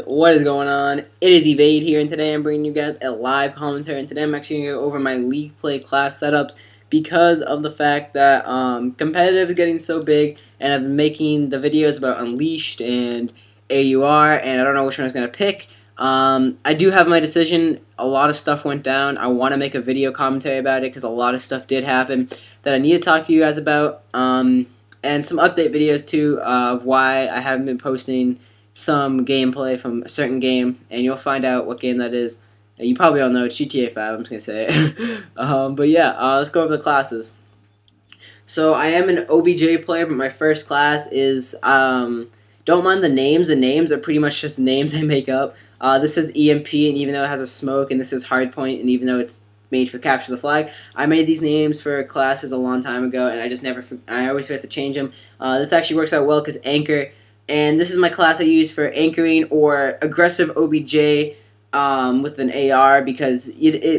What is going on? It is Evade here, and today I'm bringing you guys a live commentary. And today I'm actually going to go over my League Play class setups because of the fact that competitive is getting so big, and I've been making the videos about Unleashed and AUR, and I don't know which one I was going to pick. I do have my decision. A lot of stuff went down. I want to make a video commentary about it because a lot of stuff did happen that I need to talk to you guys about. And some update videos too of why I haven't been posting some gameplay from a certain game, and you'll find out what game that is. You probably all know it's GTA 5, I'm just going to say it. But yeah, let's go over the classes. So I am an OBJ player, but my first class is, don't mind the names. The names are pretty much just names I make up. This is EMP, and even though it has a smoke, and this is Hardpoint, and even though it's made for Capture the Flag, I made these names for classes a long time ago, and I always forget to change them. This actually works out well because Anchor. And this is my class I use for anchoring or aggressive OBJ with an AR because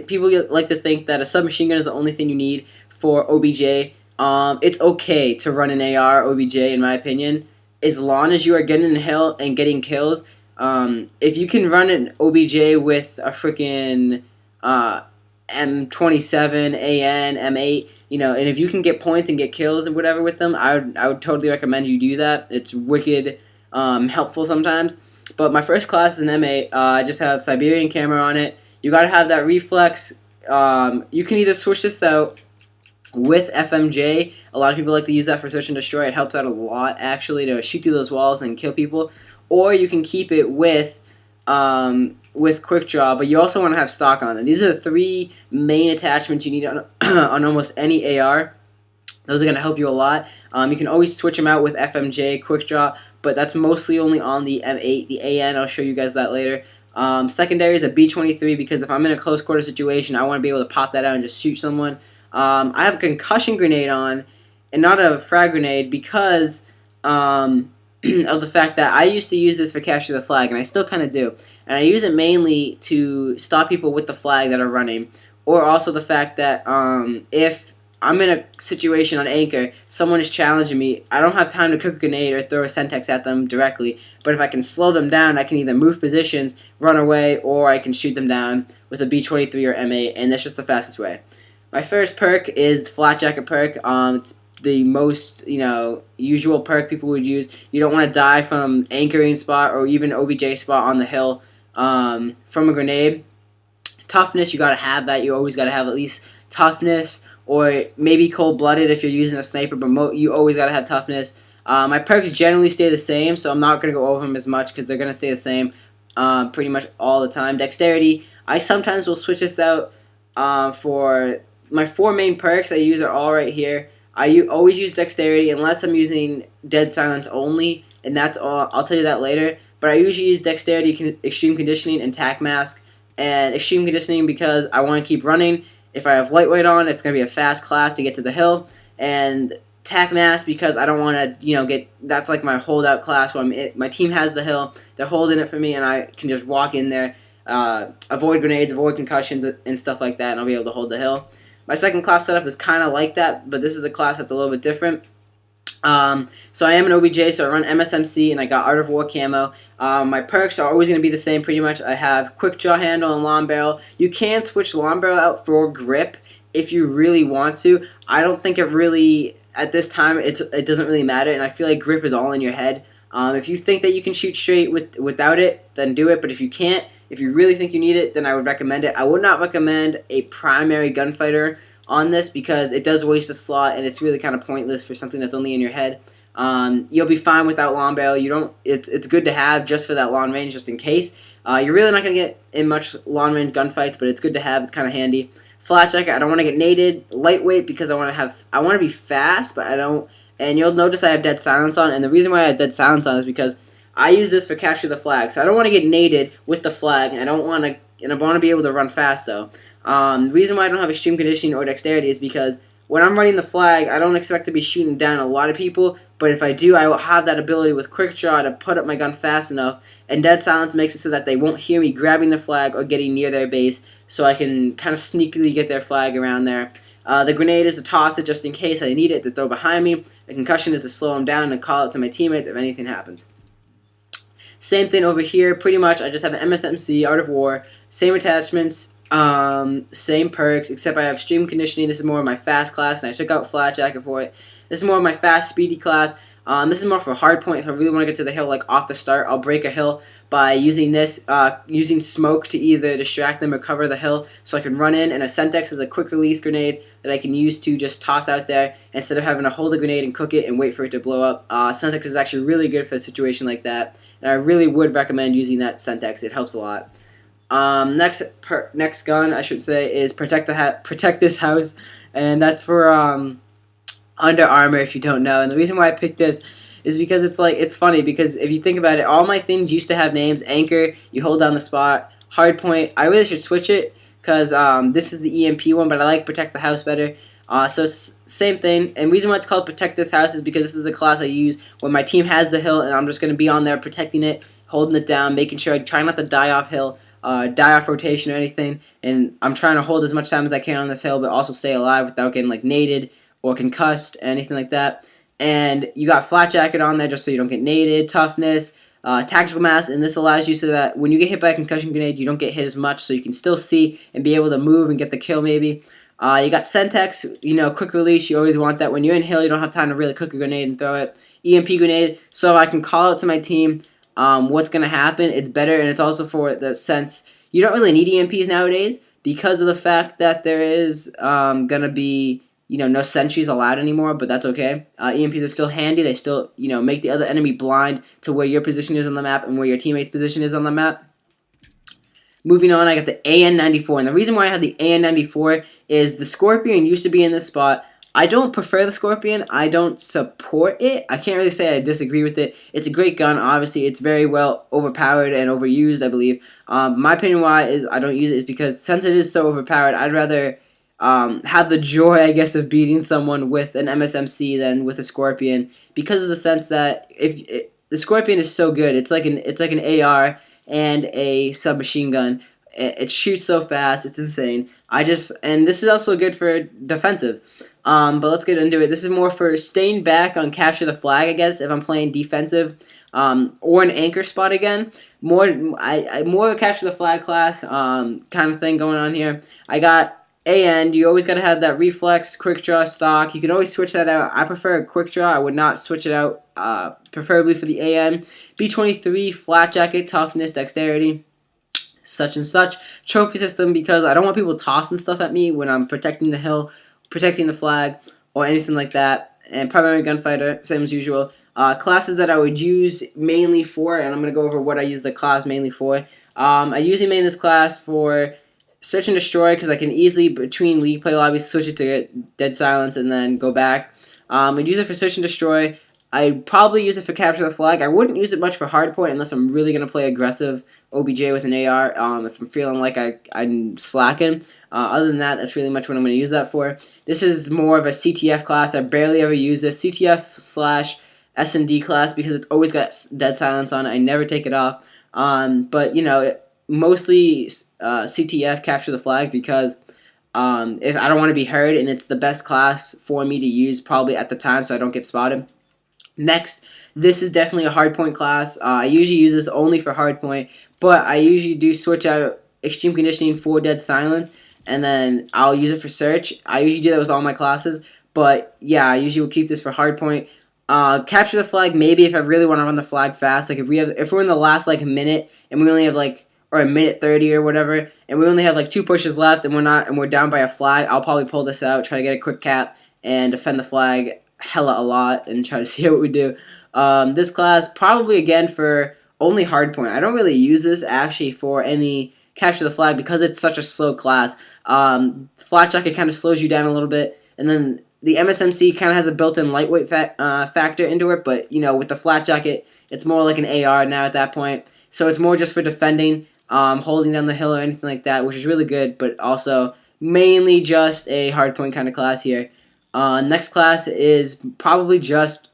people like to think that a submachine gun is the only thing you need for OBJ. It's okay to run an AR OBJ in my opinion, as long as you are getting the hill and getting kills. If you can run an OBJ with a freaking M27, AN, M8, and if you can get points and get kills and whatever with them, I would totally recommend you do that. It's wicked helpful sometimes. But my first class is an M8. I just have Siberian camera on it. You gotta have that reflex. You can either switch this out with FMJ. A lot of people like to use that for search and destroy. It helps out a lot actually to shoot through those walls and kill people. Or you can keep it with quick draw, but you also want to have stock on it. These are the three main attachments you need on, on almost any AR. Those are going to help you a lot. You can always switch them out with FMJ, quick draw, but that's mostly only on the M8, the AN. I'll show you guys that later. Secondary is a B23 because if I'm in a close quarter situation, I want to be able to pop that out and just shoot someone. I have a concussion grenade on and not a frag grenade because of the fact that I used to use this for Capture the Flag, and I still kind of do. And I use it mainly to stop people with the flag that are running, or also the fact that if I'm in a situation on Anchor, someone is challenging me, I don't have time to cook a grenade or throw a Sentex at them directly, but if I can slow them down, I can either move positions, run away, or I can shoot them down with a B23 or M8, and that's just the fastest way. My first perk is the Flat Jacket perk. It's the most, usual perk people would use. You don't want to die from anchoring spot or even OBJ spot on the hill from a grenade. Toughness, you got to have that. You always got to have at least toughness, or maybe cold-blooded if you're using a sniper, but you always got to have toughness. My perks generally stay the same, so I'm not going to go over them as much because they're going to stay the same pretty much all the time. Dexterity, I sometimes will switch this out for my four main perks I use are all right here. I always use Dexterity unless I'm using Dead Silence only, and that's all. I'll tell you that later. But I usually use Dexterity, Extreme Conditioning, and Tac Mask. And Extreme Conditioning because I want to keep running. If I have Lightweight on, it's going to be a fast class to get to the hill. And Tac Mask because I don't want to, that's like my holdout class where my team has the hill, they're holding it for me, and I can just walk in there, avoid grenades, avoid concussions, and stuff like that, and I'll be able to hold the hill. My second class setup is kind of like that, but this is the class that's a little bit different. So I am an OBJ, so I run MSMC, and I got Art of War camo. My perks are always going to be the same pretty much. I have Quick Draw Handle and Long Barrel. You can switch Long Barrel out for Grip if you really want to. I don't think it really, at this time, it doesn't really matter, and I feel like Grip is all in your head. If you think that you can shoot straight without it, then do it, but if you can't, if you really think you need it, then I would recommend it. I would not recommend a primary gunfighter on this because it does waste a slot and it's really kind of pointless for something that's only in your head. You'll be fine without long barrel. It's good to have just for that long range, just in case. You're really not going to get in much long range gunfights, but it's good to have. It's kind of handy. Flat Jacket, I don't want to get naded. Lightweight because I want to be fast, but I don't. And you'll notice I have Dead Silence on, and the reason why I have Dead Silence on is because I use this for Capture the Flag, so I don't want to get naded with the flag, and I want to be able to run fast though. The reason why I don't have Extreme Conditioning or Dexterity is because when I'm running the flag, I don't expect to be shooting down a lot of people, but if I do, I will have that ability with Quick Draw to put up my gun fast enough, and Dead Silence makes it so that they won't hear me grabbing the flag or getting near their base, so I can kind of sneakily get their flag around there. The grenade is to toss it just in case I need it to throw behind me. A concussion is to slow them down and call it to my teammates if anything happens. Same thing over here. Pretty much, I just have an MSMC, Art of War, same attachments, same perks, except I have Stream Conditioning. This is more of my fast class, and I took out Flat Jacket for it. This is more of my fast, speedy class. This is more for hardpoint. If I really want to get to the hill, like off the start, I'll break a hill by using this, using smoke to either distract them or cover the hill, so I can run in. And a Sentex is a quick release grenade that I can use to just toss out there instead of having to hold a grenade and cook it and wait for it to blow up. Sentex is actually really good for a situation like that, and I really would recommend using that Sentex. It helps a lot. Next gun I should say is Protect This House, and that's for Under Armour, if you don't know. And the reason why I picked this is because it's funny, because if you think about it, all my things used to have names. Anchor, you hold down the spot. Hardpoint, I really should switch it, because this is the EMP one, but I like Protect the House better. So it's same thing, and the reason why it's called Protect This House is because this is the class I use when my team has the hill, and I'm just going to be on there protecting it, holding it down, making sure I try not to die off hill, die off rotation or anything, and I'm trying to hold as much time as I can on this hill, but also stay alive without getting like naded or concussed, anything like that. And you got Flat Jacket on there just so you don't get naded, toughness, tactical mass, and this allows you so that when you get hit by a concussion grenade, you don't get hit as much, so you can still see and be able to move and get the kill maybe. You got Sentex, quick release. You always want that. When you're in hill, you don't have time to really cook a grenade and throw it. EMP grenade, so I can call out to my team what's going to happen. It's better, and it's also for the sense you don't really need EMPs nowadays because of the fact that there is going to be no sentries allowed anymore, but that's okay. EMPs are still handy. They still make the other enemy blind to where your position is on the map and where your teammate's position is on the map. Moving on, I got the AN-94, and the reason why I have the AN-94 is the Scorpion used to be in this spot. I don't prefer the Scorpion. I don't support it. I can't really say I disagree with it. It's a great gun. Obviously, it's very well overpowered and overused, I believe. My opinion why is I don't use it is because since it is so overpowered, I'd rather have the joy, I guess, of beating someone with an MSMC than with a Scorpion, because of the sense that the Scorpion is so good. It's like an AR and a submachine gun. It shoots so fast, it's insane. And this is also good for defensive. But let's get into it. This is more for staying back on Capture the Flag, I guess, if I'm playing defensive, or an anchor spot again. More Capture the Flag class kind of thing going on here. I got AN. You always got to have that reflex, quick draw, stock. You can always switch that out. I prefer a quick draw. I would not switch it out, preferably for the AN. B23, Flat Jacket, toughness, dexterity, such and such. Trophy system, because I don't want people tossing stuff at me when I'm protecting the hill, protecting the flag, or anything like that. And primary gunfighter, same as usual. Classes that I would use mainly for, and I'm going to go over what I use the class mainly for. I usually main this class for Search and Destroy, because I can easily, between League Play lobbies, switch it to get Dead Silence and then go back. I'd use it for Search and Destroy. I'd probably use it for Capture the Flag. I wouldn't use it much for Hardpoint unless I'm really going to play aggressive OBJ with an AR, if I'm feeling like I'm slacking. Other than that, that's really much what I'm going to use that for. This is more of a CTF class. I barely ever use this. CTF/S&D class, because it's always got Dead Silence on it. I never take it off. But, mostly CTF, Capture the Flag, because if I don't want to be heard, and it's the best class for me to use probably at the time so I don't get spotted. Next, this is definitely a hardpoint class. I usually use this only for hardpoint, but I usually do switch out Extreme Conditioning for Dead Silence, and then I'll use it for Search. I usually do that with all my classes, but yeah, I usually will keep this for hardpoint. Capture the Flag, maybe if I really want to run the flag fast, like if we're in the last minute and we only have or a minute 30 or whatever, and we only have 2 pushes left and we're down by a flag, I'll probably pull this out, try to get a quick cap and defend the flag hella a lot and try to see what we do. This class probably again for only hardpoint. I don't really use this actually for any Capture the Flag because it's such a slow class. Flat Jacket kind of slows you down a little bit, and then the MSMC kind of has a built-in lightweight factor into it, but with the Flat Jacket, it's more like an AR now at that point. So it's more just for defending, holding down the hill or anything like that, which is really good, but also mainly just a hardpoint kind of class here. Next class is probably just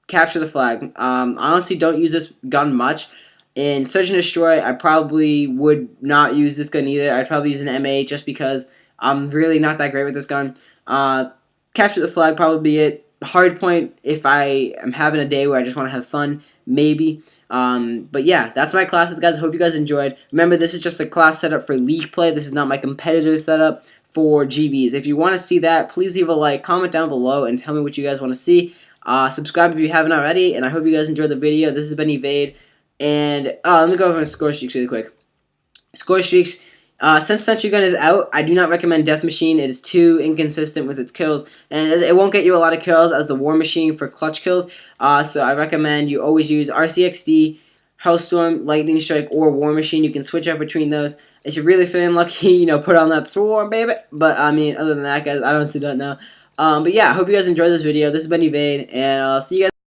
Capture the Flag. I honestly don't use this gun much. In Search and Destroy, I probably would not use this gun either. I'd probably use an M8 just because I'm really not that great with this gun. Capture the Flag probably be it. Hardpoint, if I am having a day where I just want to have fun, maybe. But yeah, that's my classes, guys. I hope you guys enjoyed. Remember, this is just the class setup for League play. This is not my competitive setup for GBs. If you want to see that, please leave a like, comment down below, and tell me what you guys want to see. Subscribe if you haven't already, and I hope you guys enjoyed the video. This has been Evade, and let me go over my score streaks really quick. Score streaks. Since Sentry Gun is out, I do not recommend Death Machine. It is too inconsistent with its kills, and it won't get you a lot of kills as the War Machine for clutch kills. So I recommend you always use RCXD, Hellstorm, Lightning Strike, or War Machine. You can switch up between those. If you're really feeling lucky, put on that Swarm, baby. But, I mean, other than that, guys, I don't see that now. But, yeah, I hope you guys enjoyed this video. This has been Evade, and I'll see you guys.